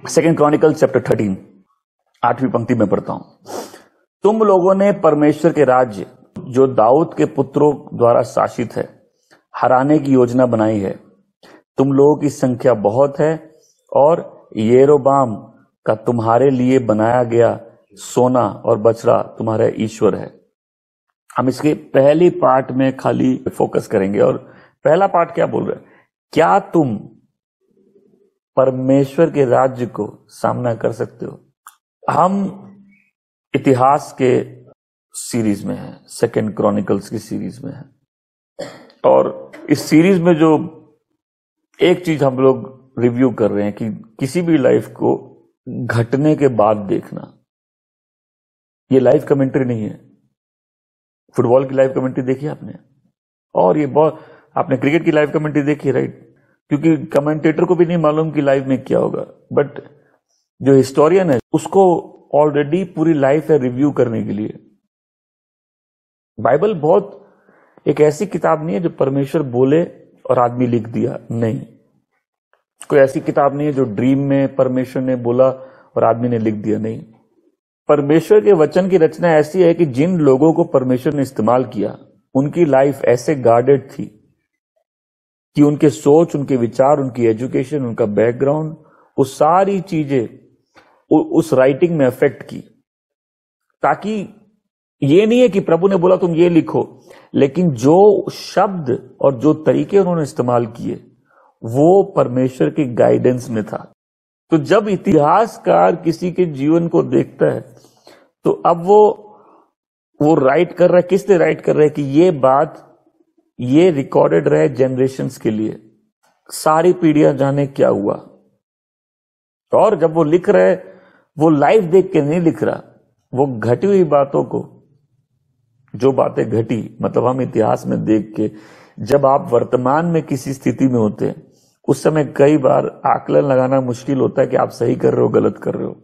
Second chronicles chapter 13 8वीं पंक्ति में पढ़ता हूं। तुम लोगों ने परमेश्वर के राज्य जो दाऊद के पुत्रों द्वारा शासित है हराने की योजना बनाई है। तुम लोगों की संख्या बहुत है और येरोबाम का तुम्हारे लिए बनाया गया सोना और बछड़ा तुम्हारा ईश्वर है। हम इसके पहली पार्ट में खाली फोकस करेंगे। और पहला पार्ट क्या बोल रहा है? क्या तुम परमेश्वर के राज्य को सामना कर सकते हो? हम इतिहास के सीरीज में हैं, सेकेंड क्रॉनिकल्स की सीरीज में हैं, और इस सीरीज में जो एक चीज हम लोग रिव्यू कर रहे हैं कि किसी भी लाइफ को घटने के बाद देखना, ये लाइव कमेंट्री नहीं है। फुटबॉल की लाइव कमेंट्री देखी आपने, और ये बहुत आपने क्रिकेट की लाइव कमेंट्री देखी, राइट? क्योंकि कमेंटेटर को भी नहीं मालूम कि लाइव में क्या होगा, बट जो हिस्टोरियन है उसको ऑलरेडी पूरी लाइफ है रिव्यू करने के लिए। बाइबल बहुत एक ऐसी किताब नहीं है जो परमेश्वर बोले और आदमी लिख दिया, नहीं। कोई ऐसी किताब नहीं है जो ड्रीम में परमेश्वर ने बोला और आदमी ने लिख दिया, नहीं। परमेश्वर के वचन की रचना ऐसी है कि जिन लोगों को परमेश्वर ने इस्तेमाल किया उनकी लाइफ ऐसे गार्डेड थी कि उनके सोच, उनके विचार, उनकी एजुकेशन, उनका बैकग्राउंड, वो सारी चीजें उस राइटिंग में अफेक्ट की। ताकि ये नहीं है कि प्रभु ने बोला तुम ये लिखो, लेकिन जो शब्द और जो तरीके उन्होंने इस्तेमाल किए वो परमेश्वर के गाइडेंस में था। तो जब इतिहासकार किसी के जीवन को देखता है तो अब वो राइट कर रहा है। किस लिए राइट कर रहा है? कि ये बात ये रिकॉर्डेड रहे जनरेशंस के लिए, सारी पीढ़ियां जाने क्या हुआ। और जब वो लिख रहा है वो लाइव देख के नहीं लिख रहा, वो घटी हुई बातों को, जो बातें घटी, मतलब हम इतिहास में देख के, जब आप वर्तमान में किसी स्थिति में होते हैं उस समय कई बार आकलन लगाना मुश्किल होता है कि आप सही कर रहे हो, गलत कर रहे हो,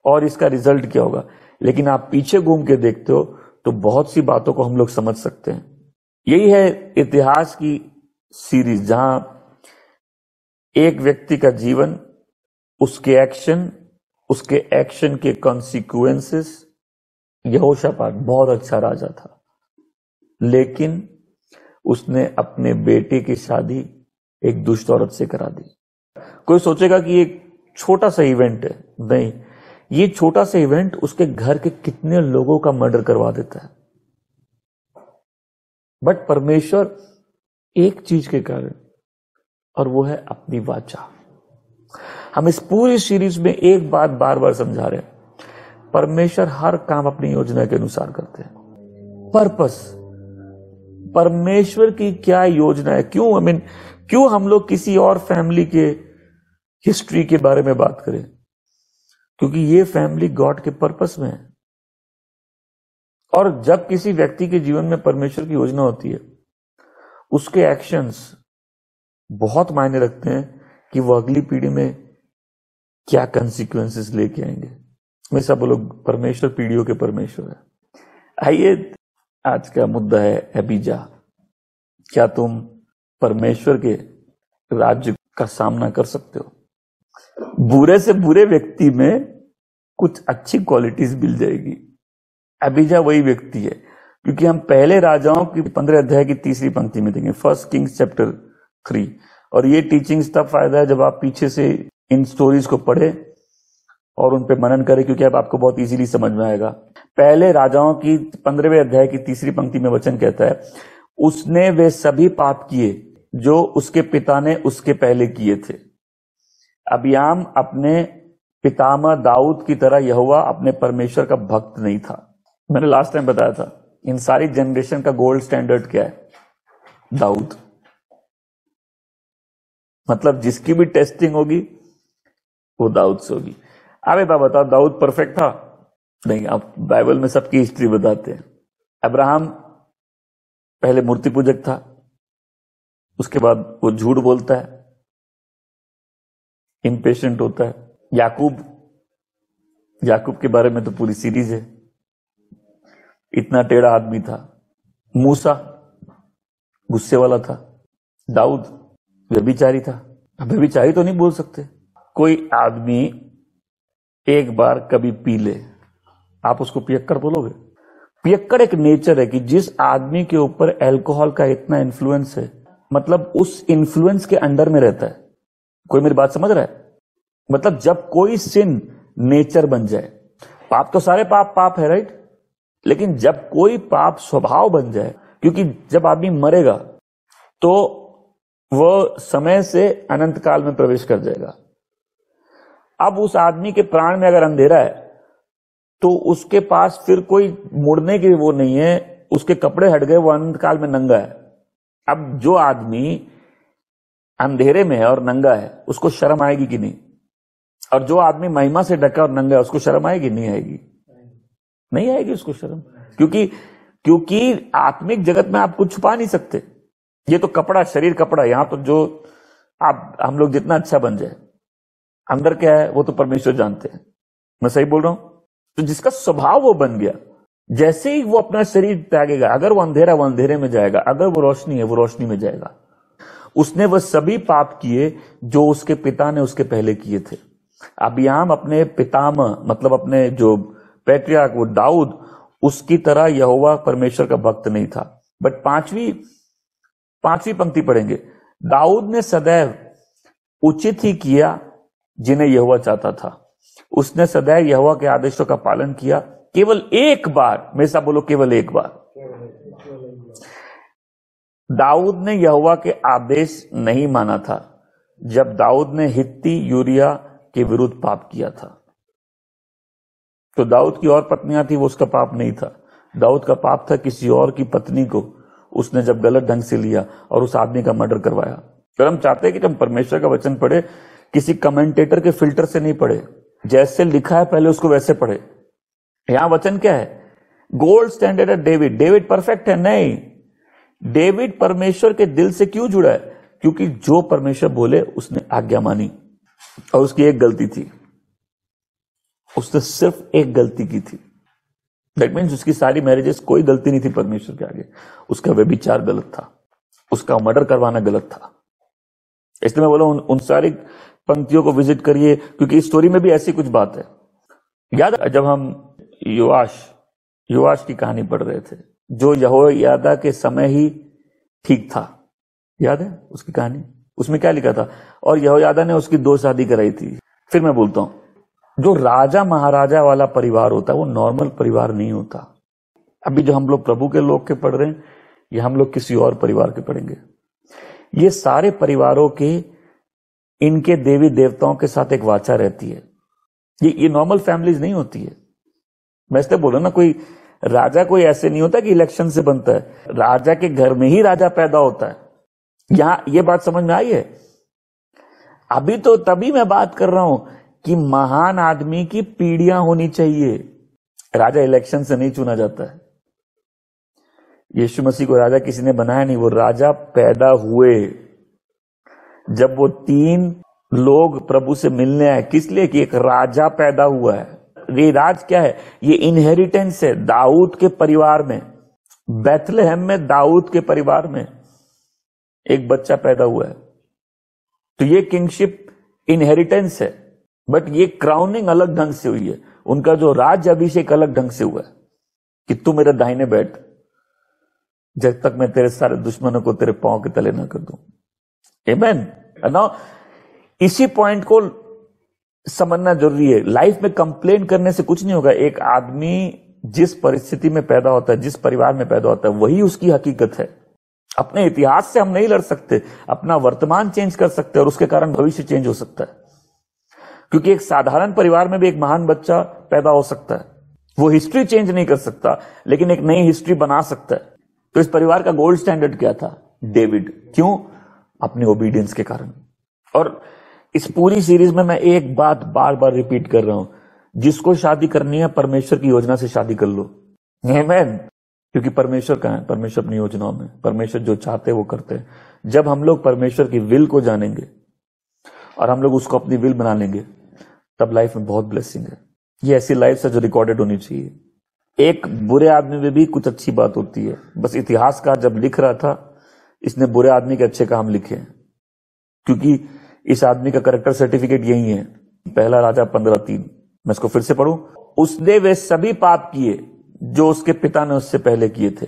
और इसका रिजल्ट क्या होगा। लेकिन आप पीछे घूम के देखते हो तो बहुत सी बातों को हम लोग समझ सकते हैं। यही है इतिहास की सीरीज, जहां एक व्यक्ति का जीवन, उसके एक्शन के कॉन्सिक्वेंसेस। यहोशापात बहुत अच्छा राजा था, लेकिन उसने अपने बेटे की शादी एक दुष्ट औरत से करा दी। कोई सोचेगा कि ये छोटा सा इवेंट है, नहीं, ये छोटा सा इवेंट उसके घर के कितने लोगों का मर्डर करवा देता है। बट परमेश्वर एक चीज के कारण, और वो है अपनी वाचा। हम इस पूरी सीरीज में एक बात बार बार समझा रहे हैं, परमेश्वर हर काम अपनी योजना के अनुसार करते हैं। पर्पस, परमेश्वर की क्या योजना है? क्यों हम लोग किसी और फैमिली के हिस्ट्री के बारे में बात करें? क्योंकि ये फैमिली गॉड के पर्पस में है। और जब किसी व्यक्ति के जीवन में परमेश्वर की योजना होती है, उसके एक्शंस बहुत मायने रखते हैं कि वो अगली पीढ़ी में क्या कंसिक्वेंसेस लेके आएंगे। हमेशा बोलो परमेश्वर पीढ़ियों के परमेश्वर है। आइए, आज का मुद्दा है अबीजा। क्या तुम परमेश्वर के राज्य का सामना कर सकते हो? बुरे से बुरे व्यक्ति में कुछ अच्छी क्वालिटीज मिल जाएगी। अबीजा वही व्यक्ति है, क्योंकि हम पहले राजाओं की 15 अध्याय की 3री पंक्ति में देंगे, 1 किंग्स चैप्टर 3। और ये टीचिंग्स तब फायदा है जब आप पीछे से इन स्टोरीज को पढ़े और उन पे मनन करें, क्योंकि अब आपको बहुत इजीली समझ में आएगा। पहले राजाओं की 15वें अध्याय की 3री पंक्ति में वचन कहता है, उसने वे सभी पाप किए जो उसके पिता ने उसके पहले किए थे। अबियाम अपने पितामह दाऊद की तरह यहोवा अपने परमेश्वर का भक्त नहीं था। मैंने लास्ट टाइम बताया था, इन सारी जनरेशन का गोल्ड स्टैंडर्ड क्या है? दाऊद। मतलब जिसकी भी टेस्टिंग होगी वो दाऊद से होगी। अब एक बात बताओ, दाऊद परफेक्ट था? नहीं। आप बाइबल में सबकी हिस्ट्री बताते हैं। अब्राहम पहले मूर्ति पूजक था, उसके बाद वो झूठ बोलता है, इम्पेशेंट होता है। याकूब के बारे में तो पूरी सीरीज है, इतना टेढ़ा आदमी था, मूसा गुस्से वाला था, दाऊद व्यभिचारी था। व्यभिचारी तो नहीं बोल सकते। कोई आदमी एक बार कभी पी ले, आप उसको पियक्कड़ बोलोगे? पियक्कड़ एक नेचर है कि जिस आदमी के ऊपर अल्कोहल का इतना इन्फ्लुएंस है, मतलब उस इन्फ्लुएंस के अंडर में रहता है। कोई मेरी बात समझ रहा है? मतलब जब कोई सिन नेचर बन जाए, पाप तो सारे पाप है, राइट? लेकिन जब कोई पाप स्वभाव बन जाए, क्योंकि जब आदमी मरेगा तो वह समय से अनंत काल में प्रवेश कर जाएगा। अब उस आदमी के प्राण में अगर अंधेरा है तो उसके पास फिर कोई मुड़ने की वो नहीं है, उसके कपड़े हट गए, वो अनंत काल में नंगा है। अब जो आदमी अंधेरे में है और नंगा है, उसको शर्म आएगी कि नहीं? और जो आदमी महिमा से ढका और नंगा है, उसको शर्म आएगी? नहीं आएगी, नहीं आएगी उसको शर्म। क्योंकि आत्मिक जगत में आप कुछ छुपा नहीं सकते। ये तो कपड़ा, शरीर कपड़ा, यहां तो जो आप हम लोग जितना अच्छा बन जाए, अंदर क्या है वो तो परमेश्वर जानते हैं। मैं सही बोल रहा हूं? तो जिसका स्वभाव वो बन गया, जैसे ही वो अपना शरीर त्यागेगा, अगर वो अंधेरा वो अंधेरे में जाएगा, अगर वो रोशनी है वो रोशनी में जाएगा। उसने वह सभी पाप किए जो उसके पिता ने उसके पहले किए थे। अबियाम अपने पितामह, मतलब अपने जो पैट्रियार्क, वो दाऊद, उसकी तरह यहोवा परमेश्वर का भक्त नहीं था। बट पांचवी पंक्ति पढ़ेंगे, दाऊद ने सदैव उचित ही किया जिन्हें यहोवा चाहता था। उसने सदैव यहोवा के आदेशों का पालन किया। केवल एक बार, मेरे साथ बोलो, केवल एक बार दाऊद ने यहोवा के आदेश नहीं माना था, जब दाऊद ने हित्ती यूरिया के विरुद्ध पाप किया था। तो दाऊद की और पत्नियां थी, वो उसका पाप नहीं था। दाऊद का पाप था किसी और की पत्नी को उसने जब गलत ढंग से लिया और उस आदमी का मर्डर करवाया। तो हम चाहते हैं कि जब परमेश्वर का वचन पढ़े, किसी कमेंटेटर के फिल्टर से नहीं पढ़े, जैसे लिखा है पहले उसको वैसे पढ़े। यहां वचन क्या है? गोल्ड स्टैंडर्ड है डेविड परफेक्ट है? नहीं। डेविड परमेश्वर के दिल से क्यों जुड़ा है? क्योंकि जो परमेश्वर बोले उसने आज्ञा मानी, और उसकी एक गलती थी, उसने सिर्फ एक गलती की थी। दैट मीन्स उसकी सारी मैरिजेस कोई गलती नहीं थी परमेश्वर के आगे। उसका व्यभिचार गलत था, उसका मर्डर करवाना गलत था। इसलिए मैं बोला उन सारी पंक्तियों को विजिट करिए, क्योंकि इस स्टोरी में भी ऐसी कुछ बात है। याद है जब हम योआश की कहानी पढ़ रहे थे, जो यहोयादा के समय ही ठीक था, याद है उसकी कहानी? उसमें क्या लिखा था? और यहोयादा ने उसकी 2 शादी कराई थी। फिर मैं बोलता हूं, जो राजा महाराजा वाला परिवार होता है वो नॉर्मल परिवार नहीं होता। अभी जो हम लोग प्रभु के लोग के पढ़ रहे हैं, ये हम लोग किसी और परिवार के पढ़ेंगे। ये सारे परिवारों के इनके देवी देवताओं के साथ एक वाचा रहती है। ये नॉर्मल फैमिलीज नहीं होती है। मैं इसलिए बोल रहा ना, कोई राजा कोई ऐसे नहीं होता कि इलेक्शन से बनता है। राजा के घर में ही राजा पैदा होता है। यहां ये बात समझ में आई है? अभी तो तभी मैं बात कर रहा हूं कि महान आदमी की पीढ़ियां होनी चाहिए। राजा इलेक्शन से नहीं चुना जाता है। यीशु मसीह को राजा किसी ने बनाया नहीं, वो राजा पैदा हुए जब वो 3 लोग प्रभु से मिलने आए। किस लिए? कि एक राजा पैदा हुआ है। ये राज क्या है? ये इनहेरिटेंस है। दाऊद के परिवार में, बैथलेहम में दाऊद के परिवार में एक बच्चा पैदा हुआ है। तो ये किंगशिप इनहेरिटेंस है, बट ये क्राउनिंग अलग ढंग से हुई है। उनका जो राज्य अभिषेक अलग ढंग से हुआ है कि तू मेरे दाहिने बैठ जब तक मैं तेरे सारे दुश्मनों को तेरे पांव के तले न कर दूं। आमेन। नाउ इसी पॉइंट को समझना जरूरी है। लाइफ में कंप्लेन करने से कुछ नहीं होगा। एक आदमी जिस परिस्थिति में पैदा होता है, जिस परिवार में पैदा होता है, वही उसकी हकीकत है। अपने इतिहास से हम नहीं लड़ सकते, अपना वर्तमान चेंज कर सकते हैं और उसके कारण भविष्य चेंज हो सकता है। क्योंकि एक साधारण परिवार में भी एक महान बच्चा पैदा हो सकता है। वो हिस्ट्री चेंज नहीं कर सकता, लेकिन एक नई हिस्ट्री बना सकता है। तो इस परिवार का गोल्ड स्टैंडर्ड क्या था? डेविड। क्यों? अपनी ओबीडियंस के कारण। और इस पूरी सीरीज में मैं एक बात बार बार रिपीट कर रहा हूं, जिसको शादी करनी है परमेश्वर की योजना से शादी कर लो। आमेन। क्योंकि परमेश्वर कहां है? परमेश्वर अपनी योजनाओं में। परमेश्वर जो चाहते हैं वो करते हैं। जब हम लोग परमेश्वर की विल को जानेंगे और हम लोग उसको अपनी विल बना लेंगे, तब लाइफ में बहुत ब्लेसिंग है। ये ऐसी लाइफ है जो रिकॉर्डेड होनी चाहिए। एक बुरे आदमी में भी कुछ अच्छी बात होती है। बस इतिहासकार जब लिख रहा था, इसने बुरे आदमी के अच्छे काम लिखे हैं, क्योंकि इस आदमी का करेक्टर सर्टिफिकेट यही है। पहला राजा 15:3, मैं इसको फिर से पढ़ूं। उसने वे सभी पाप किए जो उसके पिता ने उससे पहले किए थे।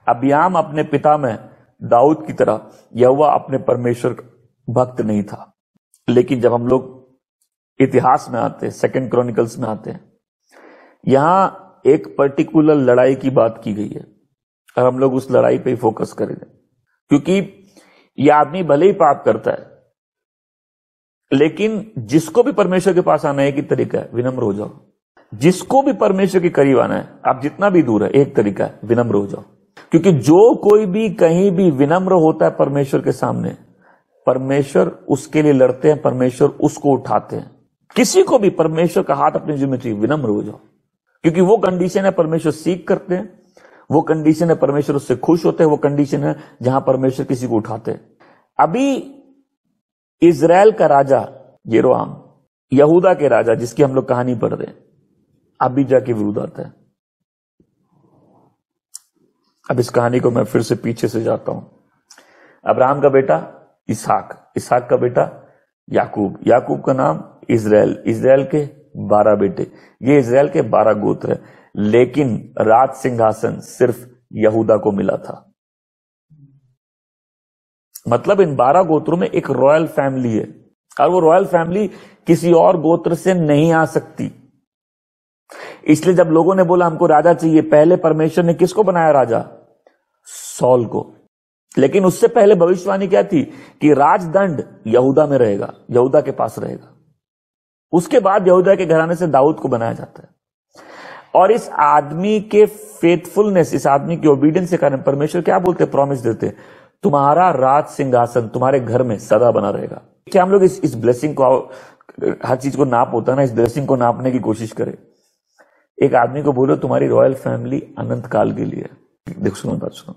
अबियाम अपने पिता में दाऊद की तरह यहोवा अपने परमेश्वर भक्त नहीं था। लेकिन जब हम लोग इतिहास में आते हैं, सेकंड क्रॉनिकल्स में आते हैं, यहां एक पर्टिकुलर लड़ाई की बात की गई है और हम लोग उस लड़ाई पे ही फोकस करेंगे, क्योंकि यह आदमी भले ही पाप करता है, लेकिन जिसको भी परमेश्वर के पास आना है, एक ही तरीका है, विनम्र हो जाओ। जिसको भी परमेश्वर के करीब आना है, आप जितना भी दूर है, एक तरीका है, विनम्र हो जाओ। क्योंकि जो कोई भी कहीं भी विनम्र होता है परमेश्वर के सामने, परमेश्वर उसके लिए लड़ते हैं, परमेश्वर उसको उठाते हैं। किसी को भी परमेश्वर का हाथ अपनी जिम्मे चाहिए, विनम्र हो जाओ। क्योंकि वो कंडीशन है परमेश्वर सीख करते हैं, वो कंडीशन है परमेश्वर उससे खुश होते हैं, वो कंडीशन है जहां परमेश्वर किसी को उठाते हैं। अभी इजराइल का राजा येरोआम, यहूदा के राजा जिसकी हम लोग कहानी पढ़ रहे हैं, अभी जाके विरुद्ध आता है। अब इस कहानी को मैं फिर से पीछे से जाता हूं। अब्राहम का बेटा इसहाक, इसहाक का बेटा याकूब, याकूब का नाम इजराइल, इजराइल के 12 बेटे। ये इजराइल के 12 गोत्र है, लेकिन राज सिंहासन सिर्फ यहूदा को मिला था। मतलब इन 12 गोत्रों में एक रॉयल फैमिली है, और वो रॉयल फैमिली किसी और गोत्र से नहीं आ सकती। इसलिए जब लोगों ने बोला हमको राजा चाहिए, पहले परमेश्वर ने किसको बनाया राजा? सौल को। लेकिन उससे पहले भविष्यवाणी क्या थी कि राजदंड यहूदा में रहेगा, यहूदा के पास रहेगा। उसके बाद यहूदा के घराने से दाऊद को बनाया जाता है। और इस आदमी के फेथफुलनेस, इस आदमी की ओबीडियंस के कारण परमेश्वर क्या बोलते, प्रॉमिस देते, तुम्हारा राज सिंहासन तुम्हारे घर में सदा बना रहेगा। क्या हम लोग इस ब्लेसिंग को, हर चीज को नाप होता है ना, इस ब्लेसिंग को नापने की कोशिश करें। एक आदमी को बोलो तुम्हारी रॉयल फैमिली अनंत काल के लिए। देखो सुनो बात सुनो,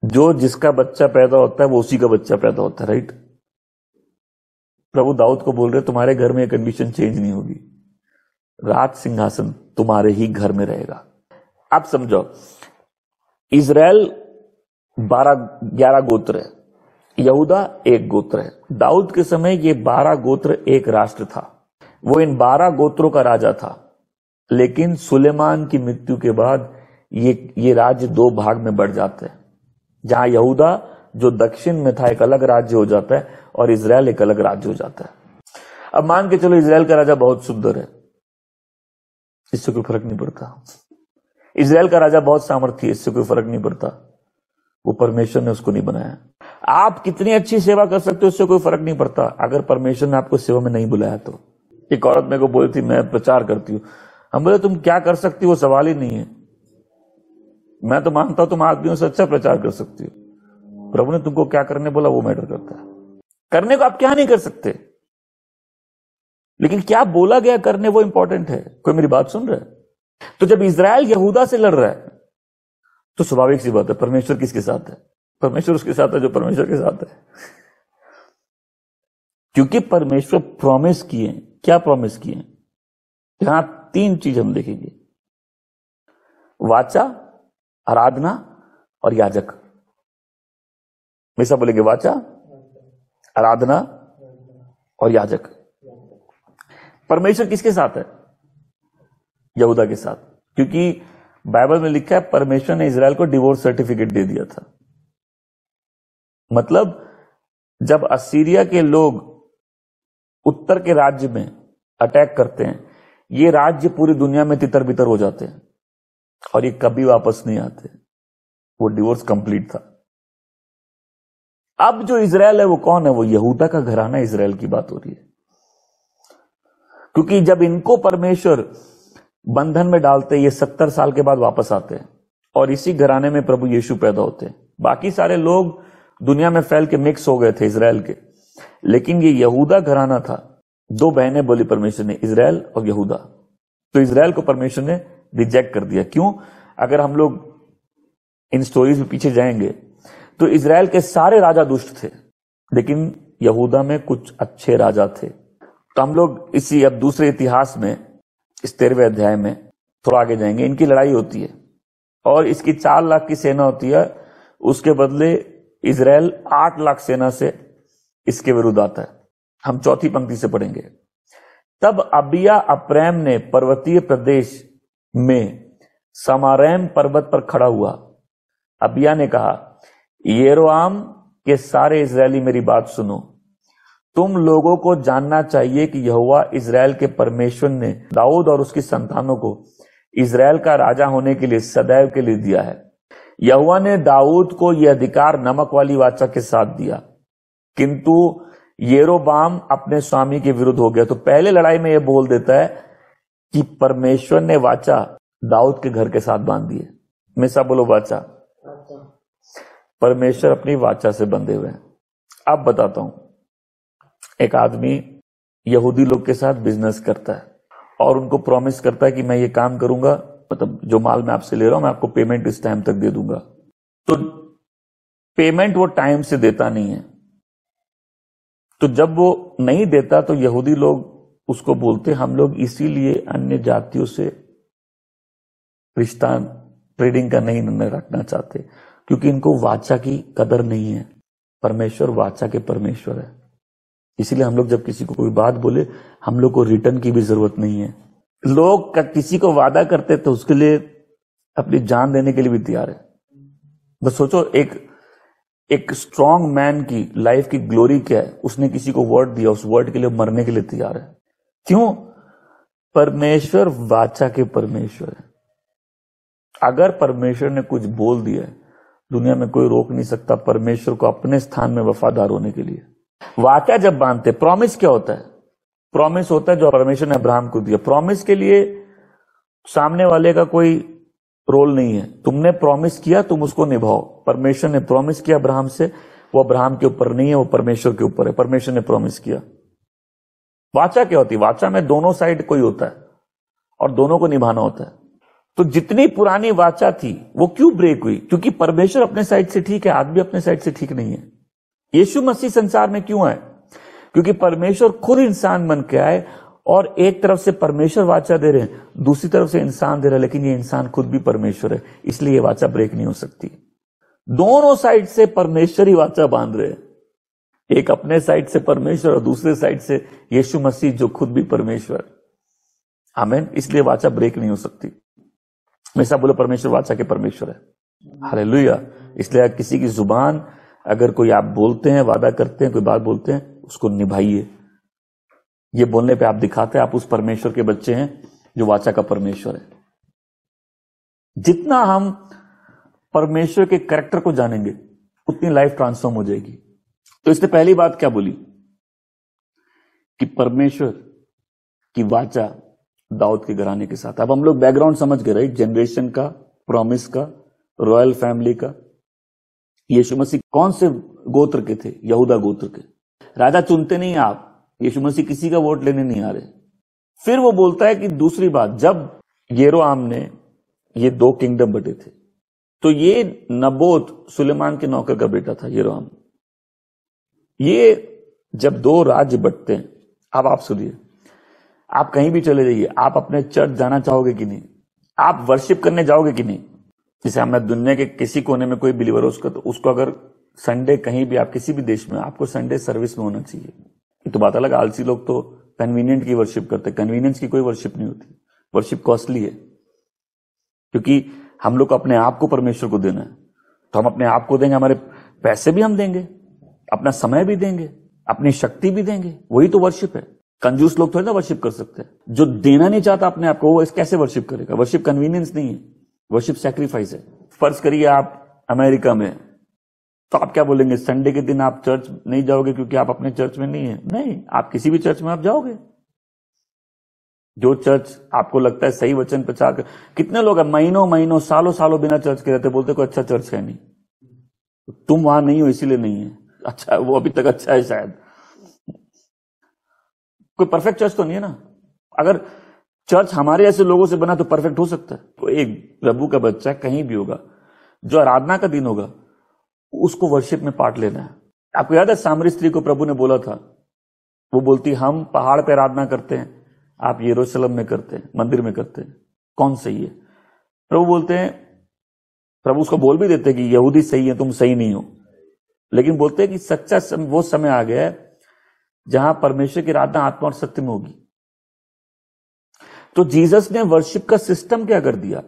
जो जिसका बच्चा पैदा होता है वो उसी का बच्चा पैदा होता है, राइट? प्रभु दाऊद को बोल रहे तुम्हारे घर में कंडीशन चेंज नहीं होगी, राज सिंहासन तुम्हारे ही घर में रहेगा। अब समझो, इजराइल 11 गोत्र है, यहूदा एक गोत्र है। दाऊद के समय ये 12 गोत्र एक राष्ट्र था, वो इन 12 गोत्रों का राजा था। लेकिन सुलेमान की मृत्यु के बाद ये राज्य 2 भाग में बढ़ जाते हैं, जहां यहूदा जो दक्षिण में था एक अलग राज्य हो जाता है और इजराइल एक अलग राज्य हो जाता है। अब मान के चलो इजराइल का राजा बहुत सुंदर है, इससे कोई फर्क नहीं पड़ता। इजराइल का राजा बहुत सामर्थ्य है, इससे कोई फर्क नहीं पड़ता, वो परमेश्वर ने उसको नहीं बनाया। आप कितनी अच्छी सेवा कर सकते हो, उससे कोई फर्क नहीं पड़ता अगर परमेश्वर ने आपको सेवा में नहीं बुलाया तो। एक औरत मेरे को बोली थी मैं प्रचार करती हूं, हम बोले तुम क्या कर सकती हो वो सवाल ही नहीं है। मैं तो मानता हूं तुम आदमियों से अच्छा प्रचार कर सकती हो, प्रभु ने तुमको क्या करने बोला वो मैटर करता है। करने को आप क्या नहीं कर सकते, लेकिन क्या बोला गया करने वो इंपॉर्टेंट है। कोई मेरी बात सुन रहा है? तो जब इजराइल यहूदा से लड़ रहा है तो स्वाभाविक सी बात है परमेश्वर किसके साथ है? परमेश्वर उसके साथ है जो परमेश्वर के साथ है। क्योंकि परमेश्वर प्रॉमिस किए। क्या प्रॉमिस किए? यहां 3 चीज हम देखेंगे, वाचा, आराधना और याजक। हमेशा बोलेंगे वाचा, आराधना और याजक। परमेश्वर किसके साथ है? यहूदा के साथ। क्योंकि बाइबल में लिखा है परमेश्वर ने इजराइल को डिवोर्स सर्टिफिकेट दे दिया था। मतलब जब असीरिया के लोग उत्तर के राज्य में अटैक करते हैं, ये राज्य पूरी दुनिया में तितर बितर हो जाते हैं और ये कभी वापस नहीं आते। वो डिवोर्स कंप्लीट था। अब जो इजराइल है वो कौन है? वो यहूदा का घराना इजराइल की बात हो रही है। क्योंकि जब इनको परमेश्वर बंधन में डालते, ये 70 साल के बाद वापस आते हैं और इसी घराने में प्रभु यीशु पैदा होते हैं। बाकी सारे लोग दुनिया में फैल के मिक्स हो गए थे इजराइल के, लेकिन ये यहूदा घराना था। 2 बहनें बोली परमेश्वर ने, इजराइल और यहूदा। तो इजराइल को परमेश्वर ने रिजेक्ट कर दिया। क्यों? अगर हम लोग इन स्टोरीज में पीछे जाएंगे तो इजराइल के सारे राजा दुष्ट थे, लेकिन यहूदा में कुछ अच्छे राजा थे। तो हम लोग इसी अब दूसरे इतिहास में इस 13वें अध्याय में थोड़ा आगे जाएंगे, इनकी लड़ाई होती है और इसकी 4 लाख की सेना होती है, उसके बदले इजराइल 8 लाख सेना से इसके विरुद्ध आता है। हम चौथी पंक्ति से पढ़ेंगे। तब अबिया अप्रैम ने पर्वतीय प्रदेश में समारैम पर्वत पर खड़ा हुआ। अबिया ने कहा, येरोआम के सारे इजरायली मेरी बात सुनो, तुम लोगों को जानना चाहिए कि यहोवा इजराइल के परमेश्वर ने दाऊद और उसकी संतानों को इजराइल का राजा होने के लिए सदैव के लिए दिया है। यहोवा ने दाऊद को यह अधिकार नमक वाली वाचा के साथ दिया, किंतु येरोबाम अपने स्वामी के विरुद्ध हो गया। तो पहले लड़ाई में यह बोल देता है कि परमेश्वर ने वाचा दाऊद के घर के साथ बांध दी है। हमेशा बोलो वाचा। परमेश्वर अपनी वाचा से बंधे हुए हैं। अब बताता हूं, एक आदमी यहूदी लोग के साथ बिजनेस करता है और उनको प्रॉमिस करता है कि मैं ये काम करूंगा, मतलब जो माल मैं आपसे ले रहा हूं मैं आपको पेमेंट इस टाइम तक दे दूंगा। तो पेमेंट वो टाइम से देता नहीं है, तो जब वो नहीं देता तो यहूदी लोग उसको बोलते, हम लोग इसीलिए अन्य जातियों से रिश्ता ट्रेडिंग का नहीं रखना चाहते, क्योंकि इनको वाचा की कदर नहीं है। परमेश्वर वाचा के परमेश्वर है, इसीलिए हम लोग जब किसी को कोई बात बोले, हम लोग को रिटर्न की भी जरूरत नहीं है। लोग किसी को वादा करते तो उसके लिए अपनी जान देने के लिए भी तैयार है। बस सोचो, एक स्ट्रॉन्ग मैन की लाइफ की ग्लोरी क्या है, उसने किसी को वर्ड दिया, उस वर्ड के लिए मरने के लिए तैयार है। क्यों? परमेश्वर वाचा के परमेश्वर है। अगर परमेश्वर ने कुछ बोल दिया है, दुनिया में कोई रोक नहीं सकता परमेश्वर को अपने स्थान में वफादार होने के लिए। वाचा जब बांधते, प्रॉमिस क्या होता है? प्रॉमिस होता है जो परमेश्वर ने अब्राहम को दिया। प्रॉमिस के लिए सामने वाले का कोई रोल नहीं है। तुमने प्रॉमिस किया, तुम उसको निभाओ। परमेश्वर ने प्रॉमिस किया अब्राहम से, वो अब्राहम के ऊपर नहीं है, वो परमेश्वर के ऊपर है। परमेश्वर ने प्रॉमिस किया। वाचा क्या होती है? वाचा में दोनों साइड कोई होता है और दोनों को निभाना होता है। तो जितनी पुरानी वाचा थी वो क्यों ब्रेक हुई? क्योंकि परमेश्वर अपने साइड से ठीक है, आदमी अपने साइड से ठीक नहीं है। यीशु मसीह संसार में क्यों आए? क्योंकि परमेश्वर खुद इंसान बन के आए और एक तरफ से परमेश्वर वाचा दे रहे हैं, दूसरी तरफ से इंसान दे रहा है, लेकिन ये इंसान खुद भी परमेश्वर है, इसलिए ये वाचा ब्रेक नहीं हो सकती। दोनों साइड से परमेश्वर ही वाचा बांध रहे हैं, एक अपने साइड से परमेश्वर और दूसरे साइड से यीशु मसीह जो खुद भी परमेश्वर। आमीन। इसलिए वाचा ब्रेक नहीं हो सकती। हमेशा बोलो, परमेश्वर वाचा के परमेश्वर है। हालेलुया। इसलिए किसी की जुबान अगर कोई आप बोलते हैं, वादा करते हैं, कोई बात बोलते हैं, उसको निभाइए। ये बोलने पे आप दिखाते हैं आप उस परमेश्वर के बच्चे हैं जो वाचा का परमेश्वर है। जितना हम परमेश्वर के कैरेक्टर को जानेंगे उतनी लाइफ ट्रांसफॉर्म हो जाएगी। तो इसने पहली बात क्या बोली कि परमेश्वर की वाचा दाऊद के घराने के साथ। अब हम लोग बैकग्राउंड समझ गए, राइट? जनरेशन का, प्रॉमिस का, रॉयल फैमिली का। यीशु मसीह कौन से गोत्र के थे? यहूदा गोत्र के। राजा चुनते नहीं आप, यीशु मसीह किसी का वोट लेने नहीं आ रहे। फिर वो बोलता है कि दूसरी बात, जब येरोआम ने, ये 2 किंगडम बटे थे, तो ये नबोत सुलेमान के नौकर का बेटा था येरोआम। ये जब 2 राज्य बटते हैं, अब आप सुनिए, आप कहीं भी चले जाइए, आप अपने चर्च जाना चाहोगे कि नहीं? आप वर्शिप करने जाओगे कि नहीं? जैसे हमें दुनिया के किसी कोने में कोई बिलीवर हो, उसको अगर संडे कहीं भी, आप किसी भी देश में, आपको संडे सर्विस में होना चाहिए। ये तो बात अलग। आलसी लोग तो कन्वीनियंट की वर्शिप करते, कन्वीनियंस की कोई वर्शिप नहीं होती। वर्शिप कॉस्टली है, क्योंकि हम लोग को अपने आप को परमेश्वर को देना है। तो हम अपने आप को देंगे, हमारे पैसे भी हम देंगे, अपना समय भी देंगे, अपनी शक्ति भी देंगे, वही तो वर्शिप है। कंजूस लोग थोड़ी ना वर्शिप कर सकते हैं। जो देना नहीं चाहता अपने आप को, वो कैसे वर्शिप करेगा? वर्शिप कन्वीनियंस नहीं है, वर्शिप सैक्रिफाइस है। फर्ज करिए आप अमेरिका में, तो आप क्या बोलेंगे? संडे के दिन आप चर्च नहीं जाओगे क्योंकि आप अपने चर्च में नहीं है? नहीं, आप किसी भी चर्च में आप जाओगे। जो चर्च आपको लगता है सही वचन प्रचार कर। कितने लोग महीनों महीनों, सालों सालों बिना चर्च के रहते, बोलते कोई अच्छा चर्च है नहीं। तुम वहां नहीं हो इसीलिए नहीं है। अच्छा, वो अभी तक अच्छा है शायद। कोई परफेक्ट चर्च तो नहीं है ना। अगर चर्च हमारे ऐसे लोगों से बना तो परफेक्ट हो सकता है। तो एक प्रभु का बच्चा कहीं भी होगा, जो आराधना का दिन होगा, उसको वर्शिप में पार्ट लेना है। आपको याद है सामरी स्त्री को प्रभु ने बोला था, वो बोलती हम पहाड़ पे आराधना करते हैं, आप यरूशलेम में करते हैं, मंदिर में करते हैं। कौन सही है? प्रभु बोलते हैं, प्रभु उसको बोल भी देते हैं कि यहूदी सही है, तुम सही नहीं हो, लेकिन बोलते हैं कि सच्चा वो समय आ गया है जहां परमेश्वर की आराधना आत्मा और सत्य में होगी। तो जीसस ने वर्शिप का सिस्टम क्या कर दिया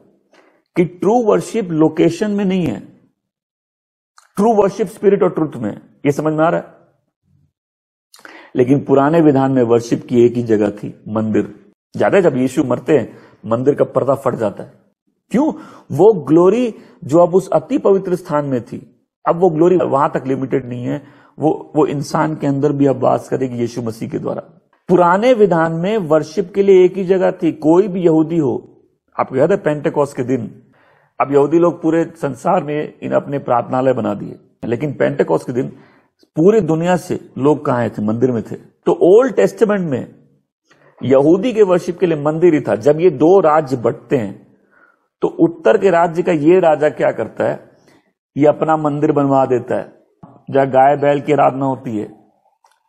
कि ट्रू वर्शिप लोकेशन में नहीं है, ट्रू वर्शिप स्पिरिट और ट्रुथ में। ये समझ में आ रहा है? लेकिन पुराने विधान में वर्शिप की एक ही जगह थी, मंदिर। ज्यादा जब यीशु मरते हैं मंदिर का पर्दा फट जाता है। क्यों? वो ग्लोरी जो अब उस अति पवित्र स्थान में थी, अब वो ग्लोरी वहां तक लिमिटेड नहीं है, वो इंसान के अंदर भी अब वास करेगी यीशु मसीह के द्वारा। पुराने विधान में वर्शिप के लिए एक ही जगह थी। कोई भी यहूदी हो, आपको याद है पेंटेकोस्ट के दिन, अब यहूदी लोग पूरे संसार में इन अपने प्रार्थनालय बना दिए, लेकिन पेंटेकोस्ट के दिन पूरी दुनिया से लोग कहां थे? मंदिर में थे। तो ओल्ड टेस्टामेंट में यहूदी के वर्शिप के लिए मंदिर ही था। जब ये दो राज्य बंटते हैं तो उत्तर के राज्य का ये राजा क्या करता है? ये अपना मंदिर बनवा देता है जहां गाय बैल की आराधना होती है,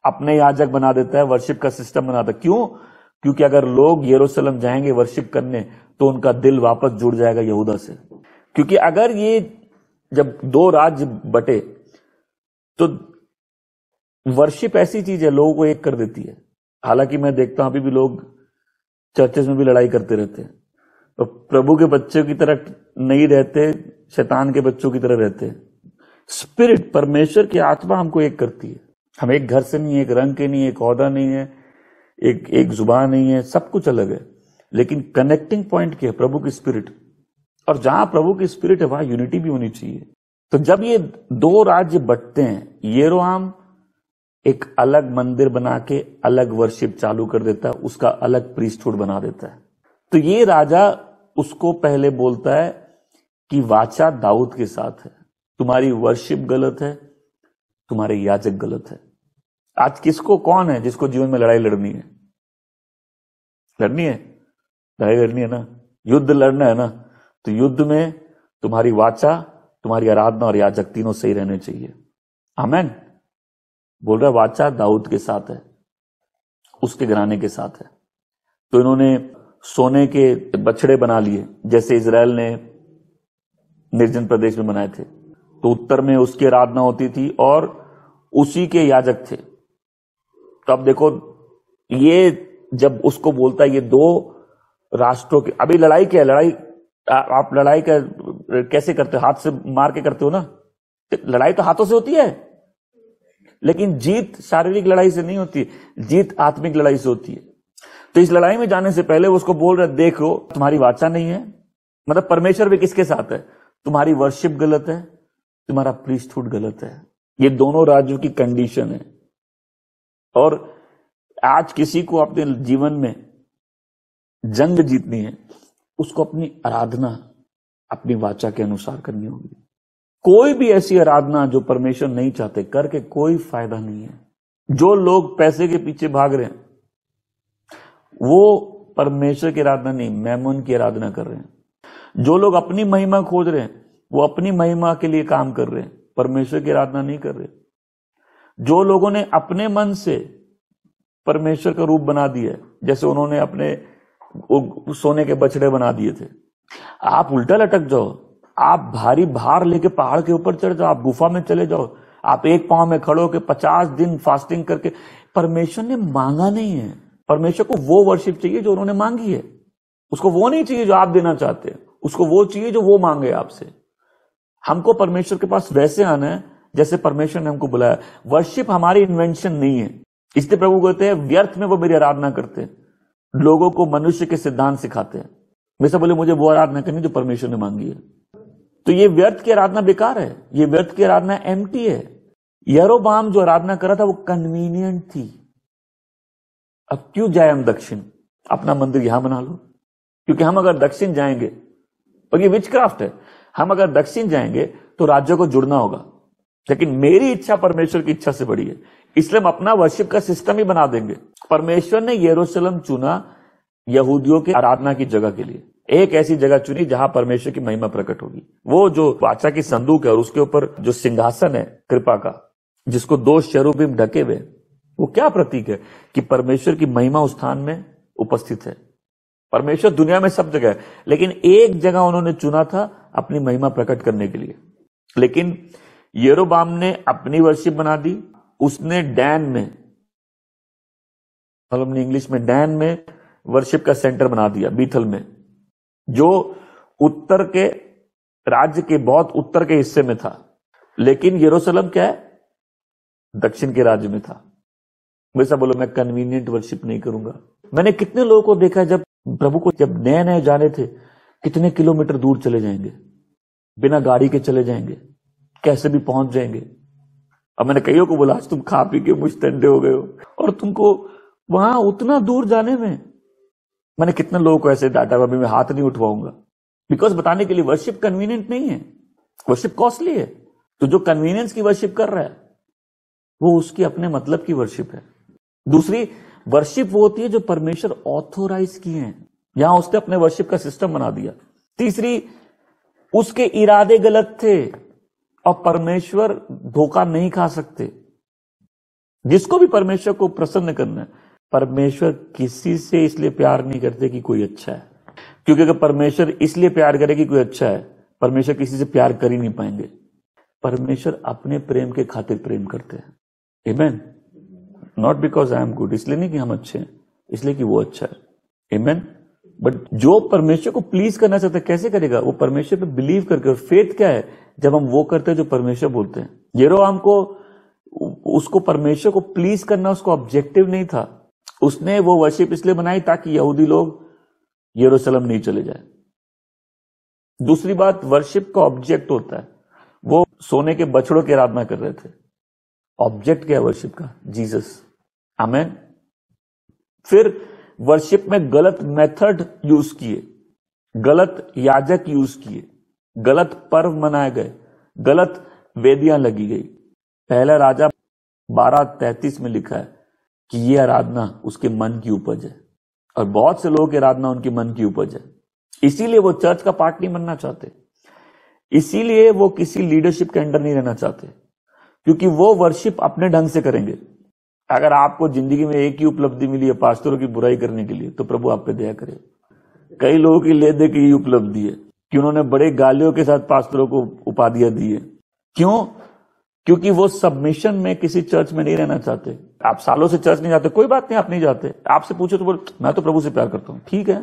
अपने याजक बना देता है, वर्शिप का सिस्टम बनाता है। क्यों? क्योंकि अगर लोग यरूशलेम जाएंगे वर्शिप करने तो उनका दिल वापस जुड़ जाएगा यहूदा से। क्योंकि अगर ये जब दो राज्य बटे तो वर्शिप ऐसी चीज है लोगों को एक कर देती है। हालांकि मैं देखता हूं अभी भी लोग चर्चेस में भी लड़ाई करते रहते हैं, तो प्रभु के बच्चों की तरह नहीं रहते, शैतान के बच्चों की तरह रहते हैं। स्पिरिट, परमेश्वर की आत्मा हमको एक करती है। हम एक घर से नहीं है, एक रंग के नहीं है, एक ओहदा नहीं है, एक जुबान नहीं है, सब कुछ अलग है, लेकिन कनेक्टिंग पॉइंट क्या है? प्रभु की स्पिरिट। और जहां प्रभु की स्पिरिट है वहां यूनिटी भी होनी चाहिए। तो जब ये दो राज्य बंटते हैं, येरोहाम एक अलग मंदिर बना के अलग वर्शिप चालू कर देता है, उसका अलग प्रीस्टहुड बना देता है। तो ये राजा उसको पहले बोलता है कि वाचा दाऊद के साथ है, तुम्हारी वर्शिप गलत है, तुम्हारे याजक गलत है। आज किसको, कौन है जिसको जीवन में लड़ाई लड़नी है? लड़नी है, लड़ाई लड़नी है ना, युद्ध लड़ना है ना। तो युद्ध में तुम्हारी वाचा, तुम्हारी आराधना और याजक तीनों सही रहने चाहिए। आमेन। बोल रहा वाचा दाऊद के साथ है, उसके घराने के साथ है। तो इन्होंने सोने के बछड़े बना लिए जैसे इजराइल ने निर्जन प्रदेश में बनाए थे। तो उत्तर में उसकी आराधना होती थी और उसी के याजक थे। तो अब देखो, ये जब उसको बोलता है ये दो राष्ट्रों की, अभी लड़ाई क्या है? लड़ाई आप लड़ाई का कैसे करते हो? हाथ से मार के करते हो ना। लड़ाई तो हाथों से होती है, लेकिन जीत शारीरिक लड़ाई से नहीं होती, जीत आत्मिक लड़ाई से होती है। तो इस लड़ाई में जाने से पहले वो उसको बोल रहे, देखो तुम्हारी वाचा नहीं है, मतलब परमेश्वर भी किसके साथ है? तुम्हारी वर्शिप गलत है, तुम्हारा प्रीस्टहुड गलत है। ये दोनों राज्यों की कंडीशन है। और आज किसी को अपने जीवन में जंग जीतनी है, उसको अपनी आराधना अपनी वाचा के अनुसार करनी होगी। कोई भी ऐसी आराधना जो परमेश्वर नहीं चाहते करके कोई फायदा नहीं है। जो लोग पैसे के पीछे भाग रहे हैं वो परमेश्वर की आराधना नहीं, मैमोन की आराधना कर रहे हैं। जो लोग अपनी महिमा खोज रहे हैं वो अपनी महिमा के लिए काम कर रहे हैं, परमेश्वर की आराधना नहीं कर रहे। जो लोगों ने अपने मन से परमेश्वर का रूप बना दिया है, जैसे उन्होंने अपने सोने के बछड़े बना दिए थे, आप उल्टा लटक जाओ, आप भारी भार लेके पहाड़ के ऊपर चढ़ जाओ, आप गुफा में चले जाओ, आप एक पांव में खड़े होकर 50 दिन फास्टिंग करके, परमेश्वर ने मांगा नहीं है। परमेश्वर को वो वर्शिप चाहिए जो उन्होंने मांगी है। उसको वो नहीं चाहिए जो आप देना चाहते हैं, उसको वो चाहिए जो वो मांगे आपसे। हमको परमेश्वर के पास वैसे आना है जैसे परमेश्वर ने हमको बुलाया। वर्शिप हमारी इन्वेंशन नहीं है, इसलिए प्रभु कहते हैं व्यर्थ में वो मेरी आराधना करते हैं, लोगों को मनुष्य के सिद्धांत सिखाते हैं। वैसे बोले मुझे वो आराधना करनी जो परमेश्वर ने मांगी है। तो ये व्यर्थ की आराधना बेकार है, ये व्यर्थ की आराधना एम्प्टी है। यरोबाम जो आराधना कर रहा था वो कन्वीनियंट थी। अब क्यों जाए हम दक्षिण, अपना मंदिर यहां बना लो। क्योंकि हम अगर दक्षिण जाएंगे, और ये विचक्राफ्ट है, हम अगर दक्षिण जाएंगे तो राज्यों को जुड़ना होगा, लेकिन मेरी इच्छा परमेश्वर की इच्छा से बड़ी है, इसलिए हम अपना वर्शिप का सिस्टम ही बना देंगे। परमेश्वर ने यरूशलेम चुना यहूदियों की आराधना की जगह के लिए, एक ऐसी जगह चुनी जहां परमेश्वर की महिमा प्रकट होगी। वो जो वाचा की संदूक है और उसके ऊपर जो सिंहासन है कृपा का, जिसको 2 शेरूबिम ढके हुए, वो क्या प्रतीक है? कि परमेश्वर की महिमा उस स्थान में उपस्थित है। परमेश्वर दुनिया में सब जगह है, लेकिन एक जगह उन्होंने चुना था अपनी महिमा प्रकट करने के लिए। लेकिन यरोबाम ने अपनी वर्शिप बना दी, उसने डैन में, मतलब इंग्लिश में डैन में वर्शिप का सेंटर बना दिया, बीथल में, जो उत्तर के राज्य के बहुत उत्तर के हिस्से में था। लेकिन यरूशलेम क्या है, दक्षिण के राज्य में था। वैसा बोलो मैं कन्वीनियंट वर्शिप नहीं करूंगा। मैंने कितने लोगों को देखा जब प्रभु को जब नए नए जाने थे, कितने किलोमीटर दूर चले जाएंगे, बिना गाड़ी के चले जाएंगे, कैसे भी पहुंच जाएंगे। अब मैंने कईयों को बोला आज तुम खा पी के मुश्तंडे हो गए हो और तुमको वहां उतना दूर जाने में, मैंने कितने लोगों को ऐसे डांटा, अभी मैं हाथ नहीं उठवाऊंगा, बिकॉज बताने के लिए वर्शिप कन्वीनियंट नहीं है, वर्शिप कॉस्टली है। तो जो कन्वीनियंस की वर्शिप कर रहा है वो उसकी अपने मतलब की वर्शिप है। दूसरी वर्शिप वो होती है जो परमेश्वर ऑथोराइज किए हैं, यहां उसने अपने वर्शिप का सिस्टम बना दिया। तीसरी, उसके इरादे गलत थे और परमेश्वर धोखा नहीं खा सकते। जिसको भी परमेश्वर को प्रसन्न करना है, परमेश्वर किसी से इसलिए प्यार नहीं करते कि कोई अच्छा है, क्योंकि अगर परमेश्वर इसलिए प्यार करे कि कोई अच्छा है, परमेश्वर किसी से प्यार कर ही नहीं पाएंगे। परमेश्वर अपने प्रेम के खातिर प्रेम करते हैं। Amen. Not because I am good, इसलिए नहीं कि हम अच्छे हैं, इसलिए कि वो अच्छा है। आमेन। बट जो परमेश्वर को प्लीज करना चाहता है कैसे करेगा, वो परमेश्वर पे बिलीव करके। और फेथ क्या है, जब हम वो करते हैं जो परमेश्वर बोलते हैं। यरोबाम को, उसको परमेश्वर को प्लीज करना उसको ऑब्जेक्टिव नहीं था, उसने वो वर्शिप इसलिए बनाई ताकि यहूदी लोग यरूशलेम नहीं चले जाए। दूसरी बात, वर्शिप का ऑब्जेक्ट होता है, वो सोने के बछड़ों की आराधना कर रहे थे। ऑब्जेक्ट क्या है वर्शिप का, जीसस। आमेन। फिर वर्शिप में गलत मेथड यूज किए, गलत याजक यूज किए, गलत पर्व मनाए गए, गलत वेदियां लगी गई। पहला राजा 12:33 में लिखा है कि ये आराधना उसके मन की उपज है, और बहुत से लोगों की आराधना उनके मन की उपज है। इसीलिए वो चर्च का पार्ट नहीं बनना चाहते, इसीलिए वो किसी लीडरशिप के अंडर नहीं रहना चाहते, क्योंकि वो वर्शिप अपने ढंग से करेंगे। अगर आपको जिंदगी में एक ही उपलब्धि मिली है पास्टरों की बुराई करने के लिए, तो प्रभु आप पे दया करे। कई लोगों की ले दे की उपलब्धि है कि उन्होंने बड़े गालियों के साथ पास्टरों को उपाधियां दी है। क्यों? क्योंकि वो सबमिशन में किसी चर्च में नहीं रहना चाहते। आप सालों से चर्च नहीं जाते, कोई बात नहीं, आप नहीं जाते, आपसे पूछो तो बोल मैं तो प्रभु से प्यार करता हूं। ठीक है,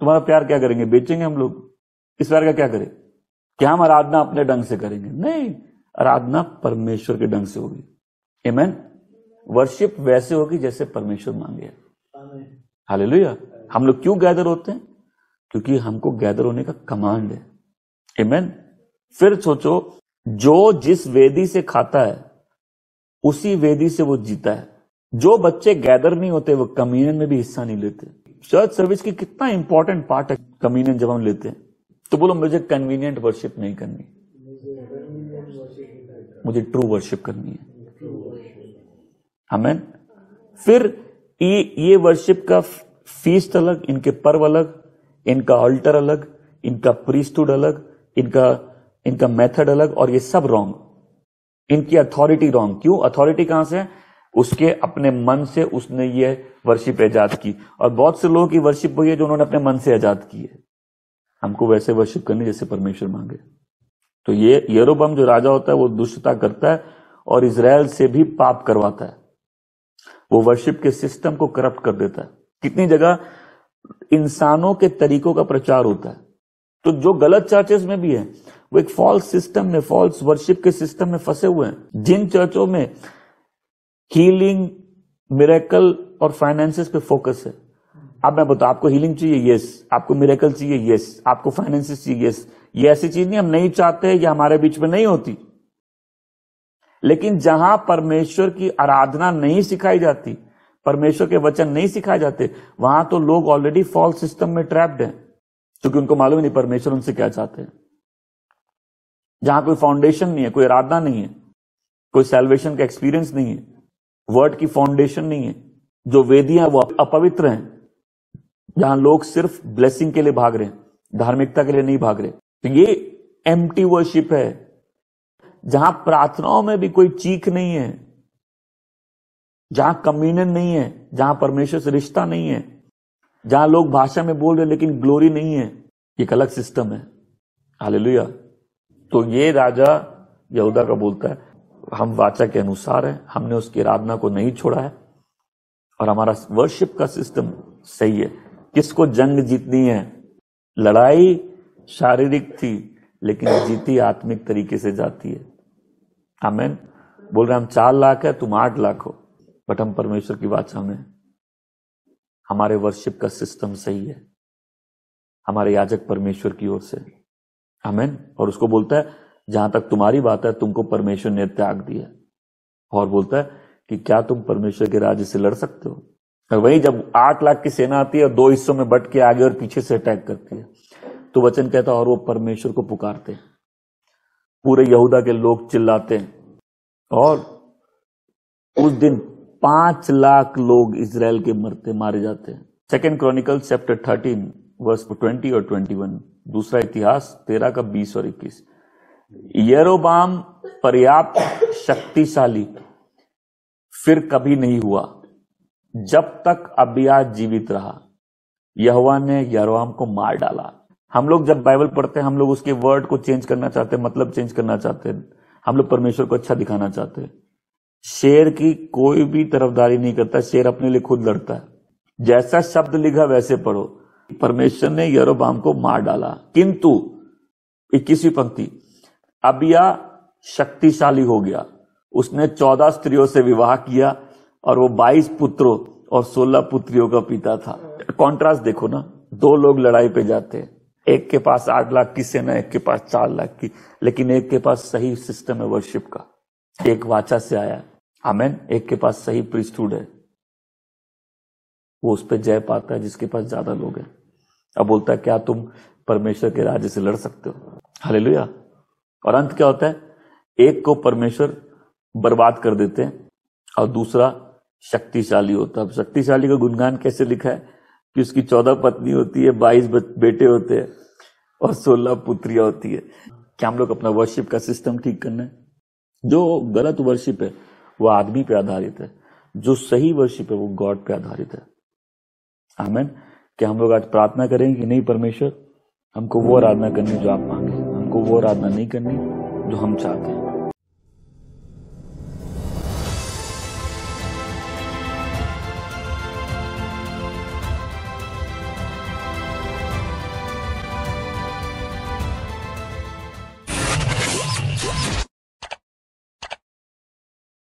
तुम्हारा प्यार क्या करेंगे, बेचेंगे हम लोग? इस प्यार का क्या करें? क्या हम आराधना अपने ढंग से करेंगे? नहीं, आराधना परमेश्वर के ढंग से होगी। आमेन। वर्शिप वैसे होगी जैसे परमेश्वर मांगे। हालेलुया। हम लोग क्यों गैदर होते हैं? क्योंकि हमको गैदर होने का कमांड है। आमेन। फिर सोचो, जो जिस वेदी से खाता है उसी वेदी से वो जीता है। जो बच्चे गैदर नहीं होते वो कम्युनियन में भी हिस्सा नहीं लेते। चर्च सर्विस की कितना इंपॉर्टेंट पार्ट है कम्युनियन जब हम लेते हैं। तो बोलो मुझे कन्वीनियंट वर्शिप नहीं करनी, मुझे ट्रू वर्शिप करनी है। आमेन। फिर ये वर्शिप का फीस्ट अलग, इनके पर्व अलग, इनका अल्टर अलग, इनका प्रीस्टहुड अलग, इनका मेथड अलग, और ये सब रॉन्ग। इनकी अथॉरिटी रॉन्ग। क्यों? अथॉरिटी कहां से है? उसके अपने मन से उसने ये वर्शिप ईजाद की। और बहुत से लोगों की वर्शिप वही है जो उन्होंने अपने मन से ईजाद की है। हमको वैसे वर्शिप करनी जैसे परमेश्वर मांगे। तो ये यरोबाम जो राजा होता है वो दुष्टता करता है और इजराइल से भी पाप करवाता है। वो वर्शिप के सिस्टम को करप्ट कर देता है। कितनी जगह इंसानों के तरीकों का प्रचार होता है। तो जो गलत चर्चेस में भी है वो एक फॉल्स सिस्टम में, फॉल्स वर्शिप के सिस्टम में फंसे हुए हैं। जिन चर्चों में हीलिंग, मिरेकल और फाइनेंसेस पे फोकस है, अब मैं बताऊं, आपको हीलिंग चाहिए, यस। आपको मिरेकल चाहिए, यस। आपको फाइनेंसेस चाहिए, यस। ये ऐसी चीज नहीं हम नहीं चाहते, या हमारे बीच में नहीं होती। लेकिन जहां परमेश्वर की आराधना नहीं सिखाई जाती, परमेश्वर के वचन नहीं सिखाए जाते, वहां तो लोग ऑलरेडी फॉल्स सिस्टम में ट्रैप्ड हैं, क्योंकि उनको मालूम ही नहीं परमेश्वर उनसे क्या चाहते हैं। जहां कोई फाउंडेशन नहीं है, कोई आराधना नहीं है, कोई सैल्वेशन का एक्सपीरियंस नहीं है, वर्ड की फाउंडेशन नहीं है, जो वेदियां वो अपवित्र हैं, जहां लोग सिर्फ ब्लेसिंग के लिए भाग रहे हैं, धार्मिकता के लिए नहीं भाग रहे, तो ये एम्प्टी वर्शिप है। जहां प्रार्थनाओं में भी कोई चीख नहीं है, जहां कम्युनियन नहीं है, जहां परमेश्वर से रिश्ता नहीं है, जहां लोग भाषा में बोल रहे लेकिन ग्लोरी नहीं है, एक अलग सिस्टम है। हालेलुया। तो ये राजा यहूदा का बोलता है, हम वाचा के अनुसार है, हमने उसकी आराधना को नहीं छोड़ा है और हमारा वर्शिप का सिस्टम सही है। किसको जंग जीतनी है? लड़ाई शारीरिक थी लेकिन जीती आत्मिक तरीके से जाती है। आमीन। बोल रहे हम 4 लाख है, तुम 8 लाख हो, बट हम परमेश्वर की वाचा में, हमारे वर्शिप का सिस्टम सही है, हमारे याजक परमेश्वर की ओर से। आमीन। और उसको बोलता है जहां तक तुम्हारी बात है, तुमको परमेश्वर ने त्याग दिया। और बोलता है कि क्या तुम परमेश्वर के राज्य से लड़ सकते हो? और वही जब 8 लाख की सेना आती है और 2 हिस्सों में बट के आगे और पीछे से अटैक करती है, तो वचन कहता है और वो परमेश्वर को पुकारते, पूरे यहूदा के लोग चिल्लाते हैं और उस दिन 5 लाख लोग इजराइल के मारे जाते हैं। 2 क्रॉनिकल्स चैप्टर 13 वर्स 20 और 21, दूसरा इतिहास 13 का 20 और 21। यरोबाम पर्याप्त शक्तिशाली फिर कभी नहीं हुआ जब तक अबिय्याह जीवित रहा। यहोवा ने यरोबाम को मार डाला। हम लोग जब बाइबल पढ़ते हैं, हम लोग उसके वर्ड को चेंज करना चाहते हैं, मतलब चेंज करना चाहते हैं, हम लोग परमेश्वर को अच्छा दिखाना चाहते हैं। शेर की कोई भी तरफदारी नहीं करता, शेर अपने लिए खुद लड़ता है। जैसा शब्द लिखा वैसे पढ़ो। परमेश्वर ने यरोबाम को मार डाला, किंतु 21वीं पंक्ति, अबिय्याह शक्तिशाली हो गया, उसने 14 स्त्रियों से विवाह किया और वो 22 पुत्रों और 16 पुत्रियों का पिता था। कॉन्ट्रास्ट देखो ना, 2 लोग लड़ाई पे जाते हैं, एक के पास 8 लाख की सेना, एक के पास 4 लाख की, लेकिन एक के पास सही सिस्टम है वर्शिप का, एक वाचा से आया। आमीन। एक के पास सही प्रीस्टहुड है, वो उस पर जय पाता है जिसके पास ज्यादा लोग हैं। अब बोलता है क्या तुम परमेश्वर के राज्य से लड़ सकते हो? हालेलुया। और अंत क्या होता है? एक को परमेश्वर बर्बाद कर देते हैं और दूसरा शक्तिशाली होता है। अब शक्तिशाली का गुणगान कैसे लिखा है कि उसकी 14 पत्नी होती है, 22 बेटे होते हैं और 16 पुत्रियां होती है। क्या हम लोग अपना वर्शिप का सिस्टम ठीक करना है? जो गलत वर्शिप है वो आदमी पे आधारित है, जो सही वर्शिप है वो गॉड पे आधारित है। आमीन। क्या हम लोग आज प्रार्थना करेंगे कि नहीं परमेश्वर हमको वो आराधना करनी जो आप मांगे, हमको वो आराधना नहीं करनी जो हम चाहते हैं।